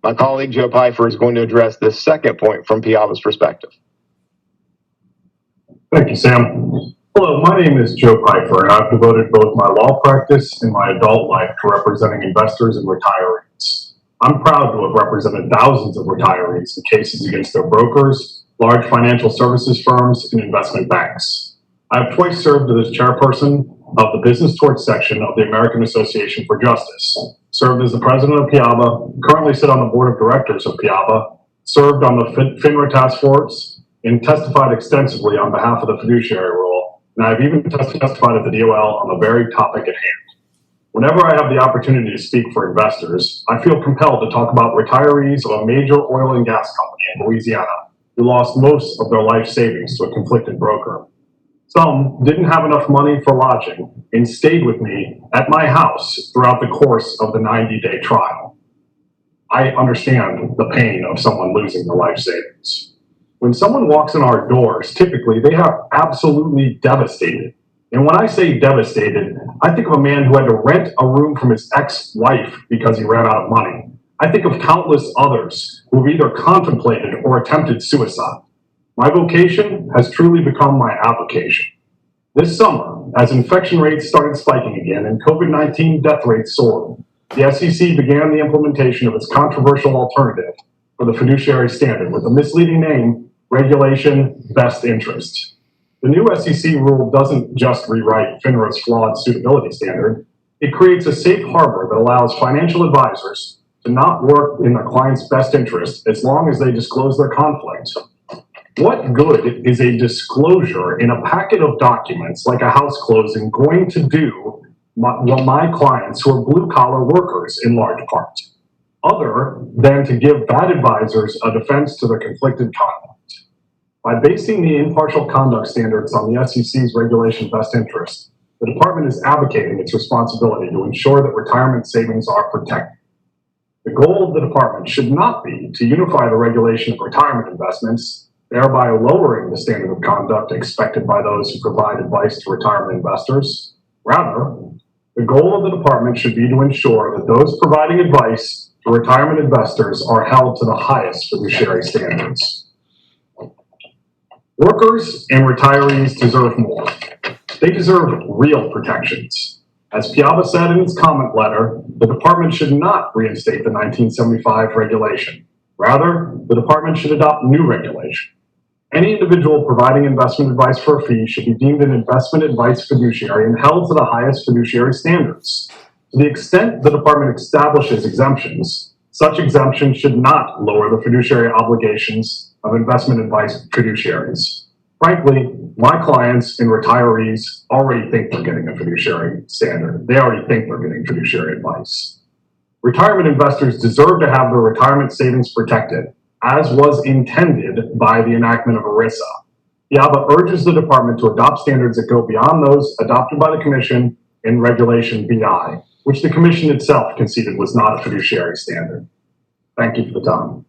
My colleague Joe Peiffer is going to address this second point from Piava's perspective. Thank you, Sam. Hello, my name is Joe Peiffer, and I've devoted both my law practice and my adult life to representing investors and retirees. I'm proud to have represented thousands of retirees in cases against their brokers, large financial services firms, and investment banks. I have twice served as chairperson of the Business Tort Section of the American Association for Justice, served as the president of Piava, currently sit on the board of directors of Piava, served on the FINRA task force, and testified extensively on behalf of the fiduciary rule, and I've even testified at the DOL on the very topic at hand. Whenever I have the opportunity to speak for investors, I feel compelled to talk about retirees of a major oil and gas company in Louisiana who lost most of their life savings to a conflicted broker. Some didn't have enough money for lodging and stayed with me at my house throughout the course of the 90-day trial. I understand the pain of someone losing their life savings. When someone walks in our doors, typically they are absolutely devastated. And when I say devastated, I think of a man who had to rent a room from his ex-wife because he ran out of money. I think of countless others who have either contemplated or attempted suicide. My vocation has truly become my avocation. This summer, as infection rates started spiking again and COVID-19 death rates soared, the SEC began the implementation of its controversial alternative for the fiduciary standard with the misleading name, Regulation Best Interest. The new SEC rule doesn't just rewrite FINRA's flawed suitability standard, it creates a safe harbor that allows financial advisors to not work in their client's best interest as long as they disclose their conflict. What good is a disclosure in a packet of documents like a house closing going to do my clients who are blue-collar workers in large part, other than to give bad advisors a defense to their conflicted conduct? By basing the impartial conduct standards on the SEC's Regulation Best Interest, the department is abdicating its responsibility to ensure that retirement savings are protected. The goal of the department should not be to unify the regulation of retirement investments, thereby lowering the standard of conduct expected by those who provide advice to retirement investors. Rather, the goal of the department should be to ensure that those providing advice to retirement investors are held to the highest fiduciary standards. Workers and retirees deserve more. They deserve real protections. As Piava said in its comment letter, the department should not reinstate the 1975 regulation. Rather, the department should adopt new regulation. Any individual providing investment advice for a fee should be deemed an investment advice fiduciary and held to the highest fiduciary standards. To the extent the department establishes exemptions, such exemptions should not lower the fiduciary obligations of investment advice fiduciaries. Frankly, my clients and retirees already think they're getting a fiduciary standard. They already think they're getting fiduciary advice. Retirement investors deserve to have their retirement savings protected, as was intended by the enactment of ERISA. Piava urges the department to adopt standards that go beyond those adopted by the Commission in Regulation BI, which the Commission itself conceded was not a fiduciary standard. Thank you for the time.